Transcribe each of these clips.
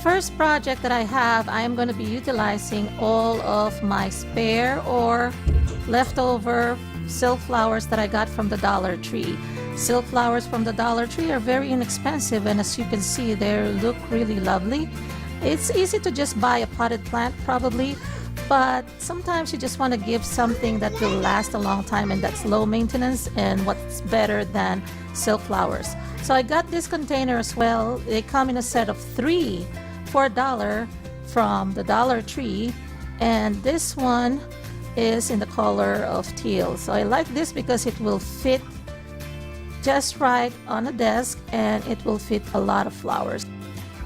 first project that I have, I am going to be utilizing all of my spare or leftover silk flowers that I got from the Dollar Tree. Silk flowers from the Dollar Tree are very inexpensive, and as you can see, they look really lovely. It's easy to just buy a potted plant probably, but sometimes you just want to give something that will last a long time and that's low maintenance, and what's better than silk flowers. So I got this container as well. They come in a set of 3 for $1 from the Dollar Tree, and this one is in the color of teal. So I like this because it will fit just right on a desk and it will fit a lot of flowers.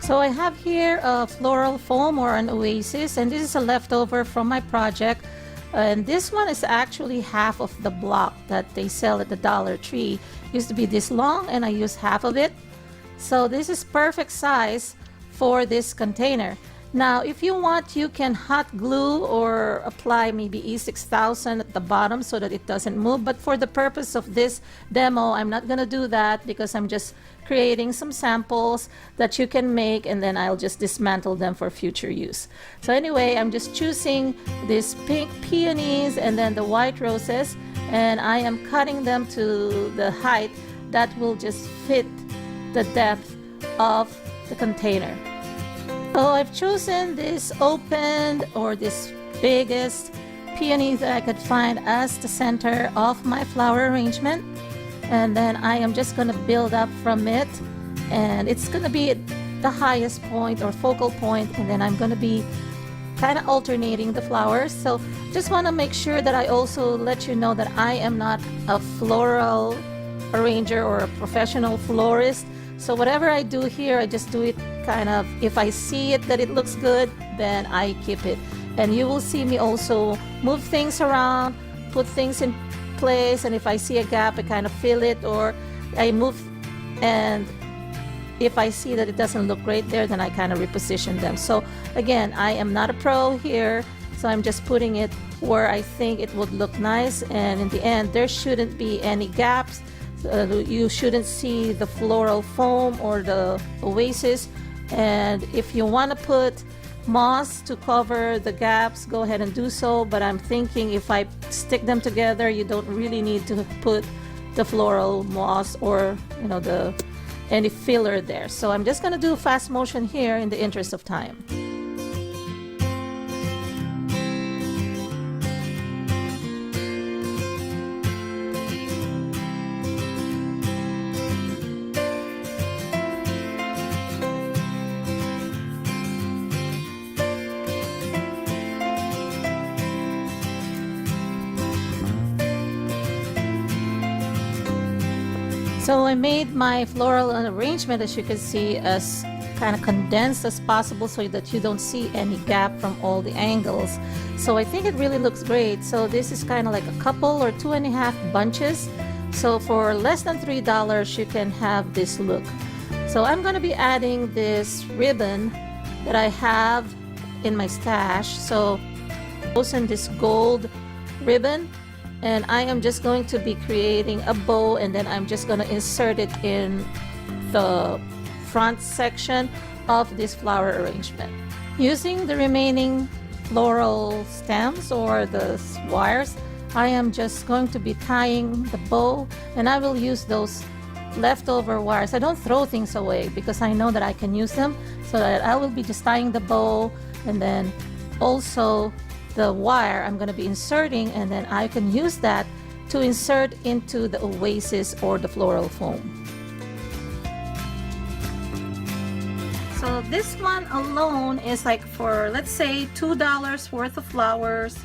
So I have here a floral foam or an oasis, and this is a leftover from my project, and this one is actually half of the block that they sell at the Dollar Tree. It used to be this long and I used half of it, so this is perfect size for this container. Now if you want, you can hot glue or apply maybe E6000 at the bottom so that it doesn't move, but for the purpose of this demo I'm not gonna do that because I'm just creating some samples that you can make, and then I'll just dismantle them for future use. So anyway, I'm just choosing these pink peonies and then the white roses, and I am cutting them to the height that will just fit the depth of the container. So I've chosen this opened or this biggest peony that I could find as the center of my flower arrangement, and then I am just going to build up from it, and it's going to be the highest point or focal point, and then I'm going to be kind of alternating the flowers. So just want to make sure that I also let you know that I am not a floral arranger or a professional florist. So whatever I do here, I just do it kind of, if I see it that it looks good, then I keep it. And you will see me also move things around, put things in place, and if I see a gap, I kind of fill it, or I move, and if I see that it doesn't look great there, then I kind of reposition them. So again, I am not a pro here, so I'm just putting it where I think it would look nice, and in the end there shouldn't be any gaps. You shouldn't see the floral foam or the oasis, and if you want to put moss to cover the gaps, go ahead and do so, but I'm thinking if I stick them together, you don't really need to put the floral moss or any filler there. So I'm just going to do fast motion here in the interest of time. So I made my floral arrangement, as you can see, as kind of condensed as possible so that you don't see any gap from all the angles. So I think it really looks great. So this is kind of like a couple or 2.5 bunches. So for less than $3 you can have this look. So I'm going to be adding this ribbon that I have in my stash. So I've chosen this gold ribbon, and I am just going to be creating a bow, and then I'm just going to insert it in the front section of this flower arrangement. Using the remaining floral stems or the wires, I am just going to be tying the bow, and I will use those leftover wires. I don't throw things away because I know that I can use them, so that I will be just tying the bow, and then also the wire I'm going to be inserting, and then I can use that to insert into the oasis or the floral foam. So this one alone is like for, let's say, $2 worth of flowers,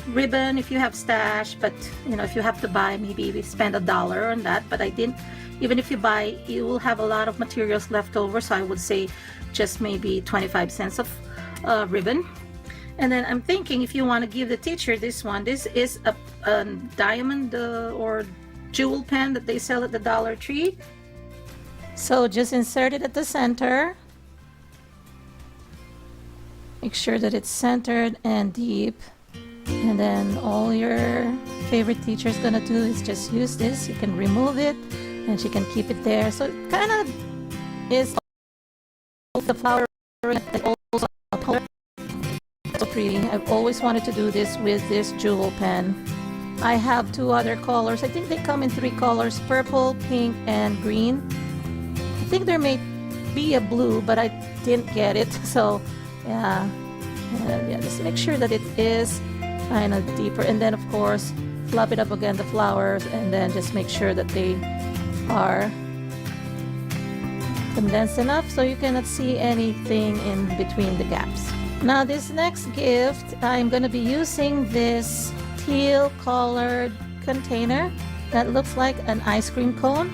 ribbon if you have stash, but if you have to buy, maybe we spend $1 on that, but I didn't. Even if you buy, you will have a lot of materials left over, so I would say just maybe 25 cents of ribbon. And then I'm thinking, if you want to give the teacher this one, this is a diamond or jewel pen that they sell at the Dollar Tree. So just insert it at the center. Make sure that it's centered and deep. And then all your favorite teacher is gonna do is just use this. You can remove it and she can keep it there. So it kind of is the flower also so pretty. I've always wanted to do this with this jewel pen. I have two other colors. I think they come in three colors: purple, pink, and green. I think there may be a blue, but I didn't get it. So yeah, and yeah, just make sure that it is kind of deeper, and then of course flop it up again, the flowers, and then just make sure that they are condensed enough so you cannot see anything in between the gaps. Now this next gift, I'm going to be using this teal colored container that looks like an ice cream cone,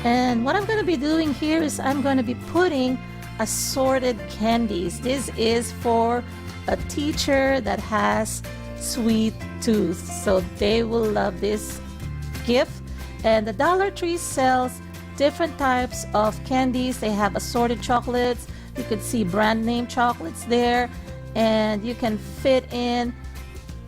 and what I'm going to be doing here is I'm going to be putting assorted candies. This is for a teacher that has sweet tooth, so they will love this gift. And the Dollar Tree sells different types of candies. They have assorted chocolates. You can see brand name chocolates there, and you can fit in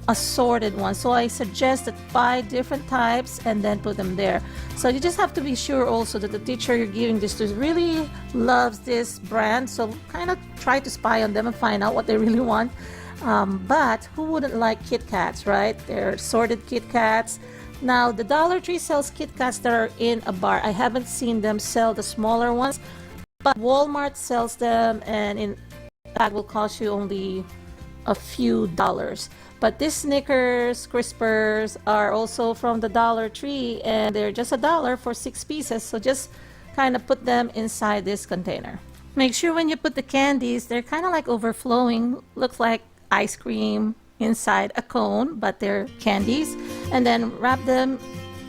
assorted ones. So I suggest that buy different types and then put them there. So you just have to be sure also that the teacher you're giving this to really loves this brand, so kind of try to spy on them and find out what they really want. But who wouldn't like Kit Kats, right? They're assorted Kit Kats. Now the Dollar Tree sells Kit Kats that are in a bar. I haven't seen them sell the smaller ones, but Walmart sells them, and in fact will cost you only a few dollars. But these Snickers Crispers are also from the Dollar Tree, and they're just $1 for 6 pieces. So just kind of put them inside this container. Make sure when you put the candies, they're kind of like overflowing. Looks like ice cream inside a cone, but they're candies. And then wrap them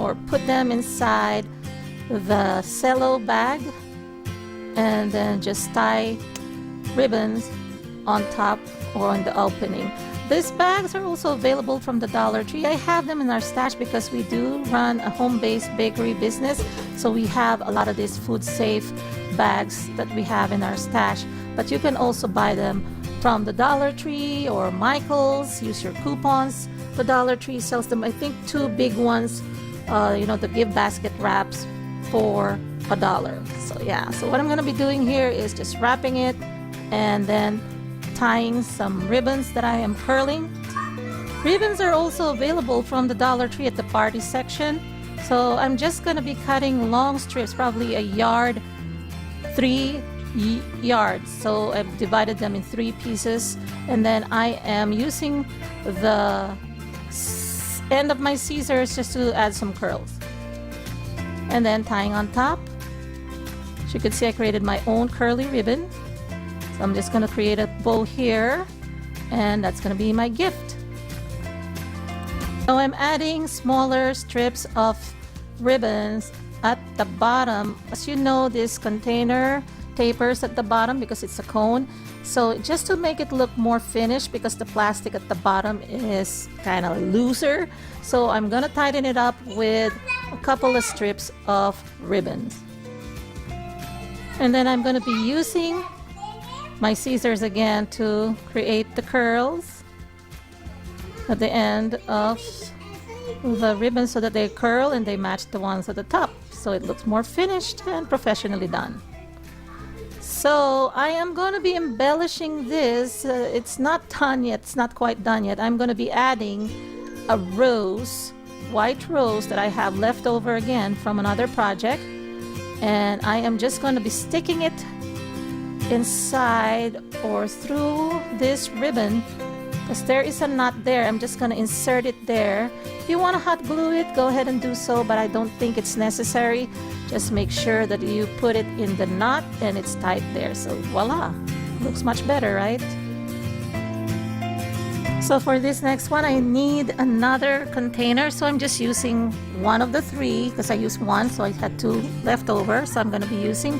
or put them inside the cello bag, and then just tie ribbons on top or on the opening. These bags are also available from the Dollar Tree. I have them in our stash because we do run a home-based bakery business, so we have a lot of these food safe bags that we have in our stash. But you can also buy them from the Dollar Tree or Michael's. Use your coupons. The Dollar Tree sells them, I think, 2 big ones, the gift basket wraps for $1. So yeah, so what I'm going to be doing here is just wrapping it and then tying some ribbons that I am curling. Ribbons are also available from the Dollar Tree at the party section. So I'm just going to be cutting long strips, probably a yard, 3 yards. So I've divided them in 3 pieces, and then I am using the end of my scissors just to add some curls, and then tying on top. As you can see, I created my own curly ribbon. So I'm just going to create a bow here, and that's going to be my gift. So I'm adding smaller strips of ribbons at the bottom. As you know, this container tapers at the bottom because it's a cone. So just to make it look more finished, because the plastic at the bottom is kind of looser, so I'm going to tighten it up with a couple of strips of ribbons. And then I'm going to be using my scissors again to create the curls at the end of the ribbon so that they curl and they match the ones at the top, so it looks more finished and professionally done. So I am going to be embellishing this. It's not done yet. It's not quite done yet. I'm going to be adding a rose, white rose that I have left over again from another project, and I am just going to be sticking it inside or through this ribbon, because there is a knot there. I'm just going to insert it there. If you want to hot glue it, go ahead and do so, but I don't think it's necessary. Just make sure that you put it in the knot and it's tight there. So voila, looks much better, right? So for this next one, I need another container, so I'm just using one of the 3 because I used one, so I had 2 left over. So I'm going to be using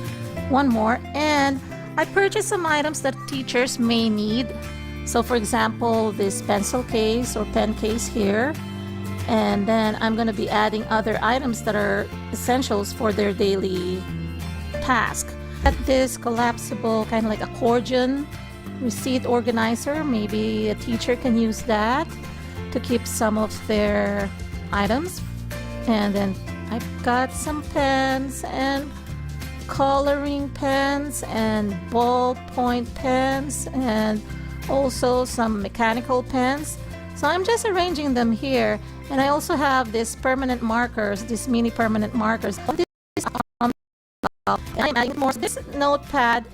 one more, and I purchased some items that teachers may need. So for example, this pencil case or pen case here, and then I'm going to be adding other items that are essentials for their daily task. At this collapsible kind of like accordion receipt organizer, maybe a teacher can use that to keep some of their items. And then I've got some pens and coloring pens and ballpoint pens and also some mechanical pens. So I'm just arranging them here, and I also have these permanent markers, these mini permanent markers. And I'm adding more. This notepad,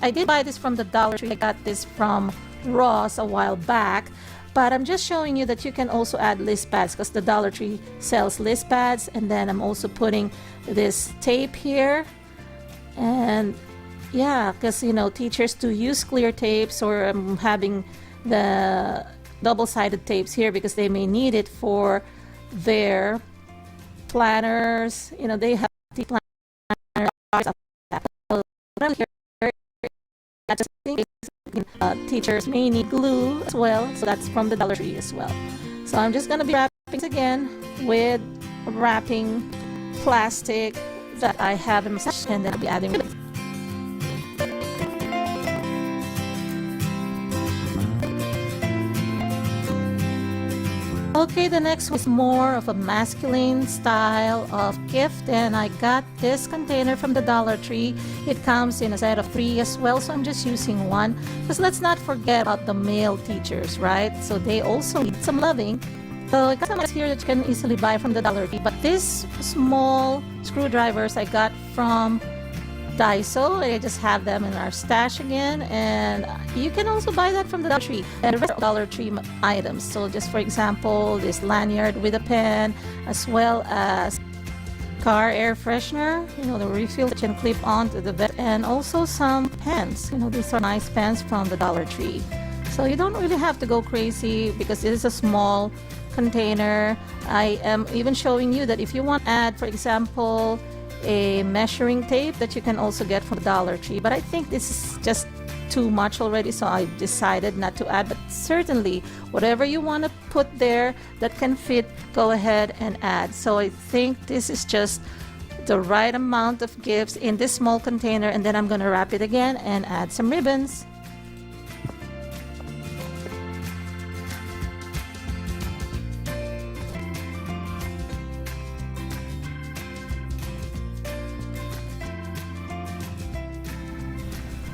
I did buy this from the Dollar Tree. I got this from Ross a while back, but I'm just showing you that you can also add list pads because the Dollar Tree sells list pads. And then I'm also putting this tape here, and yeah, because you know teachers do use clear tapes, or I'm having the double-sided tapes here because they may need it for their planners. You know, they have the planners. Teachers may need glue as well, so that's from the Dollar Tree as well. So I'm just going to be wrapping again with wrapping plastic that I have in my stash, and then I'll be adding ribbons. Okay, the next was more of a masculine style of gift, and I got this container from the Dollar Tree. It comes in a set of 3 as well, so I'm just using 1, because let's not forget about the male teachers, right? So they also need some loving. So I got some here that you can easily buy from the Dollar Tree, but these small screwdrivers I got from Daiso. I just have them in our stash again, and you can also buy that from the Dollar Tree and the rest of Dollar Tree items. So just for example, this lanyard with a pen, as well as car air freshener, you know, the refill that you can clip onto the vest, and also some pens. You know, these are nice pens from the Dollar Tree. So you don't really have to go crazy because it is a small container. I am even showing you that if you want to add, for example, a measuring tape that you can also get from the Dollar Tree, but I think this is just too much already, so I decided not to add. But certainly whatever you want to put there that can fit, go ahead and add. So I think this is just the right amount of gifts in this small container, and then I'm going to wrap it again and add some ribbons.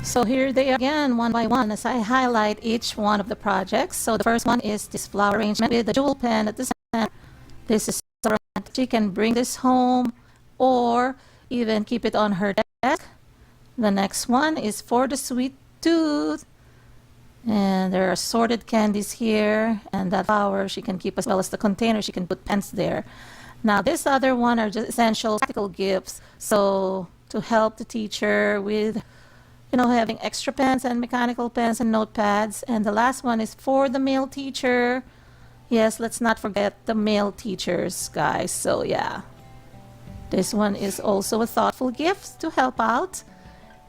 So here they are again, one by one, as I highlight each one of the projects. So the first one is this flower arrangement with the jewel pen at the center. This is so romantic. She can bring this home or even keep it on her desk. The next one is for the sweet tooth. And there are assorted candies here, and that flower she can keep, as well as the container. She can put pens there. Now this other one are just essential practical gifts. So to help the teacher with, you know, having extra pens and mechanical pens and notepads. And the last one is for the male teacher. Yes, let's not forget the male teachers, guys. So yeah, this one is also a thoughtful gift to help out.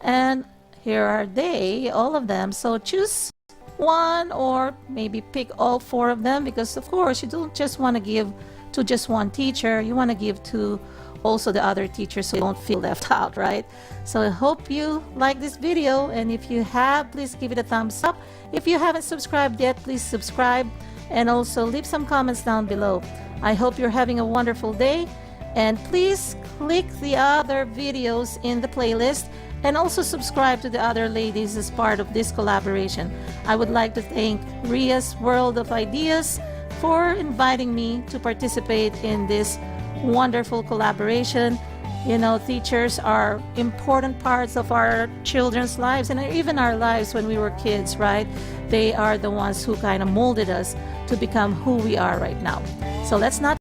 And here are they, all of them. So choose one, or maybe pick all 4 of them, because of course you don't just want to give to just one teacher. You want to give to also the other teachers, so you won't feel left out, right? So I hope you like this video, and if you have, please give it a thumbs up. If you haven't subscribed yet, please subscribe, and also leave some comments down below. I hope you're having a wonderful day, and please click the other videos in the playlist, and also subscribe to the other ladies as part of this collaboration. I would like to thank Ria's World of Ideas for inviting me to participate in this wonderful collaboration. You know, teachers are important parts of our children's lives, and even our lives when we were kids, right? They are the ones who kind of molded us to become who we are right now. So let's not